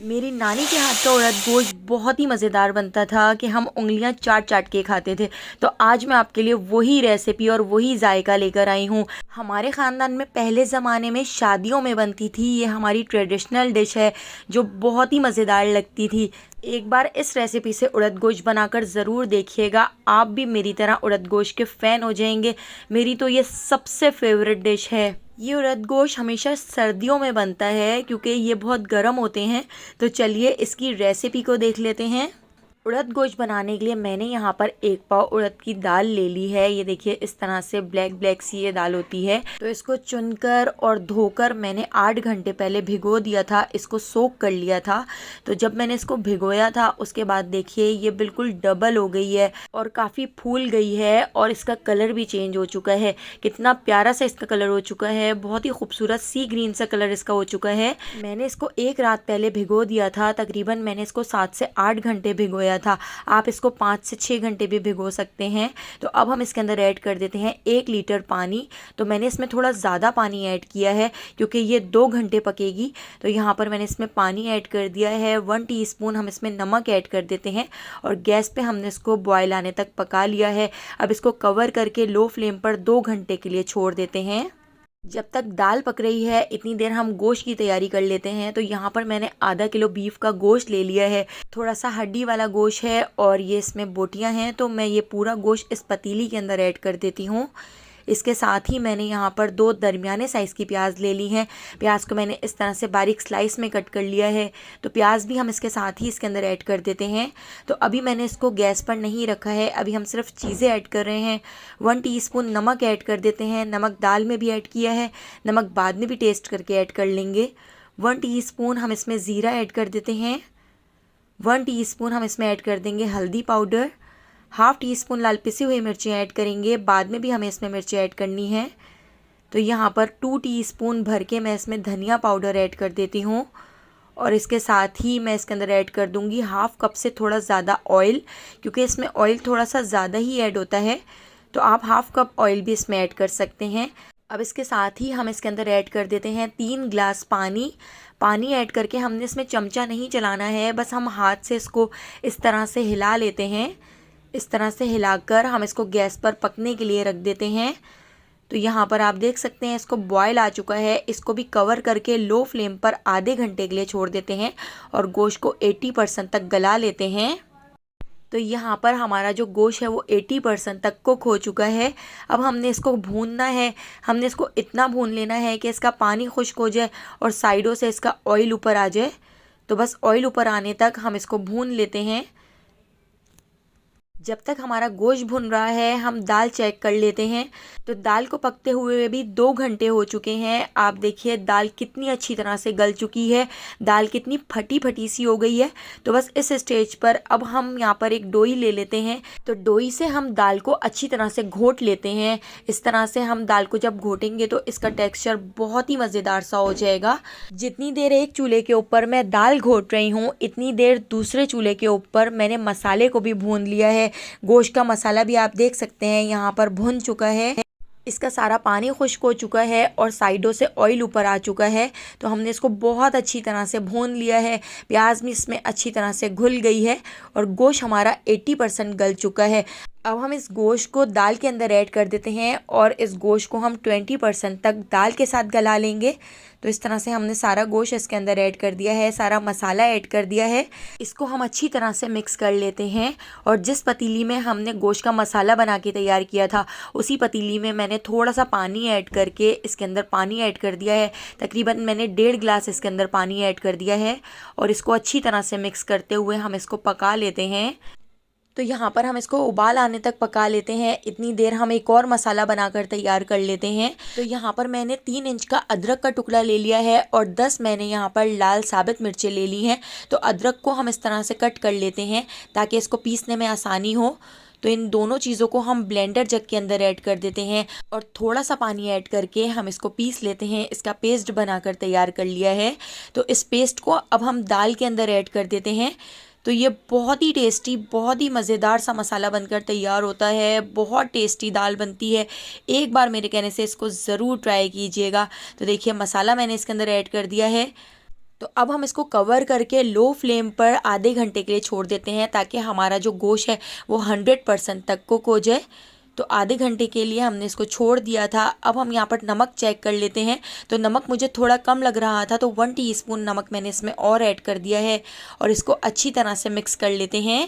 मेरी नानी के हाथ का उड़द गोश्त बहुत ही मज़ेदार बनता था कि हम उंगलियां चाट चाट के खाते थे। तो आज मैं आपके लिए वही रेसिपी और वही जायका लेकर आई हूँ। हमारे ख़ानदान में पहले ज़माने में शादियों में बनती थी, ये हमारी ट्रेडिशनल डिश है जो बहुत ही मज़ेदार लगती थी। एक बार इस रेसिपी से उड़द गोश्त बनाकर ज़रूर देखिएगा, आप भी मेरी तरह उड़द गोश्त के फ़ैन हो जाएंगे। मेरी तो ये सबसे फेवरेट डिश है। ये उड़द गोश्त हमेशा सर्दियों में बनता है क्योंकि ये बहुत गर्म होते हैं। तो चलिए इसकी रेसिपी को देख लेते हैं। उड़द गोश्त बनाने के लिए मैंने यहाँ पर 1 पाव उड़द की दाल ले ली है। ये देखिए इस तरह से ब्लैक ब्लैक सी ये दाल होती है। तो इसको चुनकर और धोकर मैंने 8 घंटे पहले भिगो दिया था, इसको सोक कर लिया था। तो जब मैंने इसको भिगोया था उसके बाद देखिए ये बिल्कुल डबल हो गई है और काफ़ी फूल गई है और इसका कलर भी चेंज हो चुका है। कितना प्यारा सा इसका कलर हो चुका है, बहुत ही खूबसूरत सी ग्रीन सा कलर इसका हो चुका है। मैंने इसको 1 रात पहले भिगो दिया था, तकरीबन मैंने इसको 7 से 8 घंटे भिगोया था। आप इसको 5 से 6 घंटे भी भिगो सकते हैं। तो अब हम इसके अंदर ऐड कर देते हैं 1 लीटर पानी। तो मैंने इसमें थोड़ा ज़्यादा पानी ऐड किया है क्योंकि ये 2 घंटे पकेगी। तो यहाँ पर मैंने इसमें पानी ऐड कर दिया है। 1 टीस्पून हम इसमें नमक ऐड कर देते हैं और गैस पे हमने इसको बॉयल आने तक पका लिया है। अब इसको कवर करके लो फ्लेम पर 2 घंटे के लिए छोड़ देते हैं। जब तक दाल पक रही है इतनी देर हम गोश्त की तैयारी कर लेते हैं। तो यहाँ पर मैंने आधा किलो बीफ का गोश्त ले लिया है। थोड़ा सा हड्डी वाला गोश्त है और ये इसमें बोटियाँ हैं। तो मैं ये पूरा गोश्त इस पतीली के अंदर ऐड कर देती हूँ। इसके साथ ही मैंने यहाँ पर 2 दरमियाने साइज़ की प्याज ले ली हैं। प्याज को मैंने इस तरह से बारीक स्लाइस में कट कर लिया है। तो प्याज भी हम इसके साथ ही इसके अंदर ऐड कर देते हैं। तो अभी मैंने इसको गैस पर नहीं रखा है, अभी हम सिर्फ चीज़ें ऐड कर रहे हैं। 1 टीस्पून नमक ऐड कर देते हैं। नमक दाल में भी ऐड किया है, नमक बाद में भी टेस्ट करके ऐड कर लेंगे। 1 टीस्पून हम इसमें ज़ीरा ऐड कर देते हैं। 1 टीस्पून हम इसमें ऐड कर देंगे हल्दी पाउडर। हाफ़ टी स्पून लाल पिसी हुई मिर्ची ऐड करेंगे, बाद में भी हमें इसमें मिर्ची ऐड करनी है। तो यहाँ पर 2 टीस्पून भर के मैं इसमें धनिया पाउडर ऐड कर देती हूँ और इसके साथ ही मैं इसके अंदर ऐड कर दूँगी 1/2 कप से थोड़ा ज़्यादा ऑयल, क्योंकि इसमें ऑयल थोड़ा सा ज़्यादा ही ऐड होता है। तो आप 1/2 कप ऑयल भी इसमें ऐड कर सकते हैं। अब इसके साथ ही हम इसके अंदर ऐड कर देते हैं 3 गिलास पानी। पानी ऐड करके हमने इसमें चमचा नहीं चलाना है, बस हम हाथ से इसको इस तरह से हिला लेते हैं। इस तरह से हिलाकर हम इसको गैस पर पकने के लिए रख देते हैं। तो यहाँ पर आप देख सकते हैं इसको बॉयल आ चुका है। इसको भी कवर करके लो फ्लेम पर आधे घंटे के लिए छोड़ देते हैं और गोश्त को 80% तक गला लेते हैं। तो यहाँ पर हमारा जो गोश्त है वो 80% तक कुक हो चुका है। अब हमने इसको भूनना है। हमने इसको इतना भून लेना है कि इसका पानी खुश्क हो जाए और साइडों से इसका ऑयल ऊपर आ जाए। तो बस ऑयल ऊपर आने तक हम इसको भून लेते हैं। जब तक हमारा गोश्त भुन रहा है हम दाल चेक कर लेते हैं। तो दाल को पकते हुए भी 2 घंटे हो चुके हैं। आप देखिए दाल कितनी अच्छी तरह से गल चुकी है, दाल कितनी फटी फटी सी हो गई है। तो बस इस स्टेज पर अब हम यहाँ पर एक डोई ले लेते हैं। तो डोई से हम दाल को अच्छी तरह से घोट लेते हैं। इस तरह से हम दाल को जब घोटेंगे तो इसका टेक्सचर बहुत ही मज़ेदार सा हो जाएगा। जितनी देर एक चूल्हे के ऊपर मैं दाल घोट रही हूँ इतनी देर दूसरे चूल्हे के ऊपर मैंने मसाले को भी भून लिया है। गोश्त का मसाला भी आप देख सकते हैं यहाँ पर भुन चुका है। इसका सारा पानी खुश्क हो चुका है और साइडों से ऑयल ऊपर आ चुका है। तो हमने इसको बहुत अच्छी तरह से भून लिया है। प्याज भी इसमें अच्छी तरह से घुल गई है और गोश्त हमारा 80% गल चुका है। अब हम इस गोश्त को दाल के अंदर ऐड कर देते हैं और इस गोश्त को हम 20% तक दाल के साथ गला लेंगे। तो इस तरह से हमने सारा गोश्त इसके अंदर ऐड कर दिया है, सारा मसाला ऐड कर दिया है। इसको हम अच्छी तरह से मिक्स कर लेते हैं और जिस पतीली में हमने गोश्त का मसाला बना के तैयार किया था उसी पतीली में मैंने थोड़ा सा पानी ऐड करके इसके अंदर पानी ऐड कर दिया है। तकरीबन मैंने 1.5 गिलास इसके अंदर पानी ऐड कर दिया है और इसको अच्छी तरह से मिक्स करते हुए हम इसको पका लेते हैं। तो यहाँ पर हम इसको उबाल आने तक पका लेते हैं। इतनी देर हम एक और मसाला बनाकर तैयार कर लेते हैं। तो यहाँ पर मैंने 3 इंच का अदरक का टुकड़ा ले लिया है और 10 मैंने यहाँ पर लाल साबित मिर्चें ले ली हैं। तो अदरक को हम इस तरह से कट कर लेते हैं ताकि इसको पीसने में आसानी हो। तो इन दोनों चीज़ों को हम ब्लेंडर जग के अंदर ऐड कर देते हैं और थोड़ा सा पानी ऐड करके हम इसको पीस लेते हैं। इसका पेस्ट बनाकर तैयार कर लिया है। तो इस पेस्ट को अब हम दाल के अंदर ऐड कर देते हैं। तो ये बहुत ही टेस्टी, बहुत ही मज़ेदार सा मसाला बनकर तैयार होता है। बहुत टेस्टी दाल बनती है। एक बार मेरे कहने से इसको ज़रूर ट्राई कीजिएगा। तो देखिए मसाला मैंने इसके अंदर ऐड कर दिया है। तो अब हम इसको कवर करके लो फ्लेम पर आधे घंटे के लिए छोड़ देते हैं ताकि हमारा जो गोश्त है वो 100% तक कुक हो जाए। तो आधे घंटे के लिए हमने इसको छोड़ दिया था। अब हम यहाँ पर नमक चेक कर लेते हैं। तो नमक मुझे थोड़ा कम लग रहा था तो 1 टीस्पून नमक मैंने इसमें और ऐड कर दिया है और इसको अच्छी तरह से मिक्स कर लेते हैं।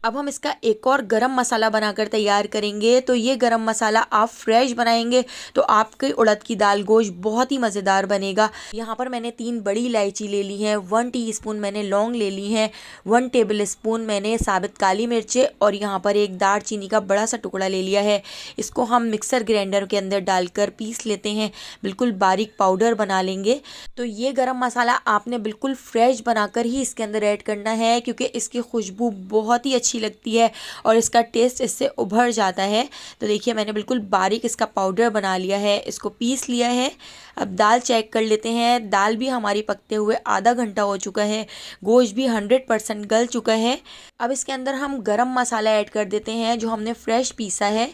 अब हम इसका एक और गरम मसाला बनाकर तैयार करेंगे। तो ये गरम मसाला आप फ्रेश बनाएंगे तो आपके उड़द की दाल गोश्त बहुत ही मज़ेदार बनेगा। यहाँ पर मैंने 3 बड़ी इलायची ले ली हैं, 1 टीस्पून मैंने लौंग ले ली हैं, 1 टेबल स्पून मैंने साबित काली मिर्चें और यहाँ पर एक दालचीनी का बड़ा सा टुकड़ा ले लिया है। इसको हम मिक्सर ग्राइंडर के अंदर डालकर पीस लेते हैं, बिल्कुल बारीक पाउडर बना लेंगे। तो ये गरम मसाला आपने बिल्कुल फ्रेश बनाकर ही इसके अंदर ऐड करना है क्योंकि इसकी खुशबू बहुत ही अच्छी लगती है और इसका टेस्ट इससे उभर जाता है। तो देखिए मैंने बिल्कुल बारीक इसका पाउडर बना लिया है, इसको पीस लिया है। अब दाल चेक कर लेते हैं। दाल भी हमारी पकते हुए आधा घंटा हो चुका है, गोश्त भी 100% गल चुका है। अब इसके अंदर हम गरम मसाला ऐड कर देते हैं जो हमने फ्रेश पीसा है।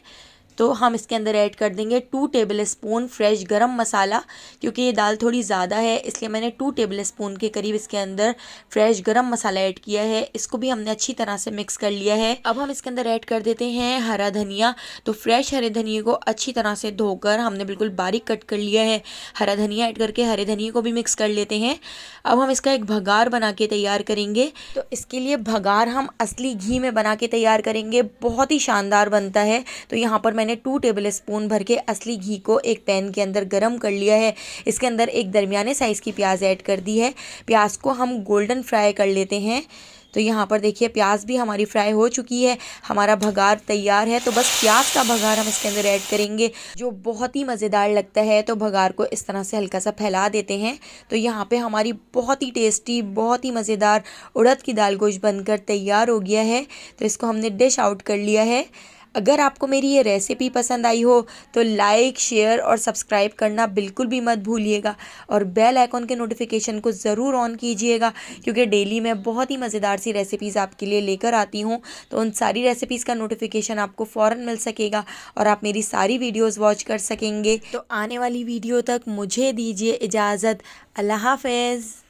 तो हम इसके अंदर ऐड कर देंगे 2 टेबल स्पून फ्रेश गरम मसाला। क्योंकि ये दाल थोड़ी ज़्यादा है इसलिए मैंने 2 टेबल स्पून के करीब इसके अंदर फ्रेश गरम मसाला ऐड किया है। इसको भी हमने अच्छी तरह से मिक्स कर लिया है। अब हम इसके अंदर ऐड कर देते हैं हरा धनिया। तो फ्रेश हरे धनिया को अच्छी तरह से धोकर हमने बिल्कुल बारीक कट कर लिया है। हरा धनिया ऐड करके हरे धनिया को भी मिक्स कर लेते हैं। अब हम इसका एक भगार बना के तैयार करेंगे। तो इसके लिए भगार हम असली घी में बना के तैयार करेंगे, बहुत ही शानदार बनता है। तो यहाँ पर मैंने 2 टेबल स्पून भर के असली घी को एक पैन के अंदर गरम कर लिया है। इसके अंदर एक दरमियाने साइज़ की प्याज ऐड कर दी है। प्याज को हम गोल्डन फ्राई कर लेते हैं। तो यहाँ पर देखिए प्याज भी हमारी फ्राई हो चुकी है, हमारा भगार तैयार है। तो बस प्याज का भगार हम इसके अंदर ऐड करेंगे जो बहुत ही मज़ेदार लगता है। तो भगार को इस तरह से हल्का सा फैला देते हैं। तो यहाँ पे हमारी बहुत ही टेस्टी, बहुत ही मज़ेदार उड़द की दाल गोश्त बनकर तैयार हो गया है। तो इसको हमने डिश आउट कर लिया है। अगर आपको मेरी ये रेसिपी पसंद आई हो तो लाइक, शेयर और सब्सक्राइब करना बिल्कुल भी मत भूलिएगा और बेल आइकॉन के नोटिफिकेशन को ज़रूर ऑन कीजिएगा क्योंकि डेली मैं बहुत ही मज़ेदार सी रेसिपीज़ आपके लिए लेकर आती हूँ। तो उन सारी रेसिपीज़ का नोटिफिकेशन आपको फ़ौरन मिल सकेगा और आप मेरी सारी वीडियोज़ वॉच कर सकेंगे। तो आने वाली वीडियो तक मुझे दीजिए इजाज़त। अल्लाह हाफ़िज़।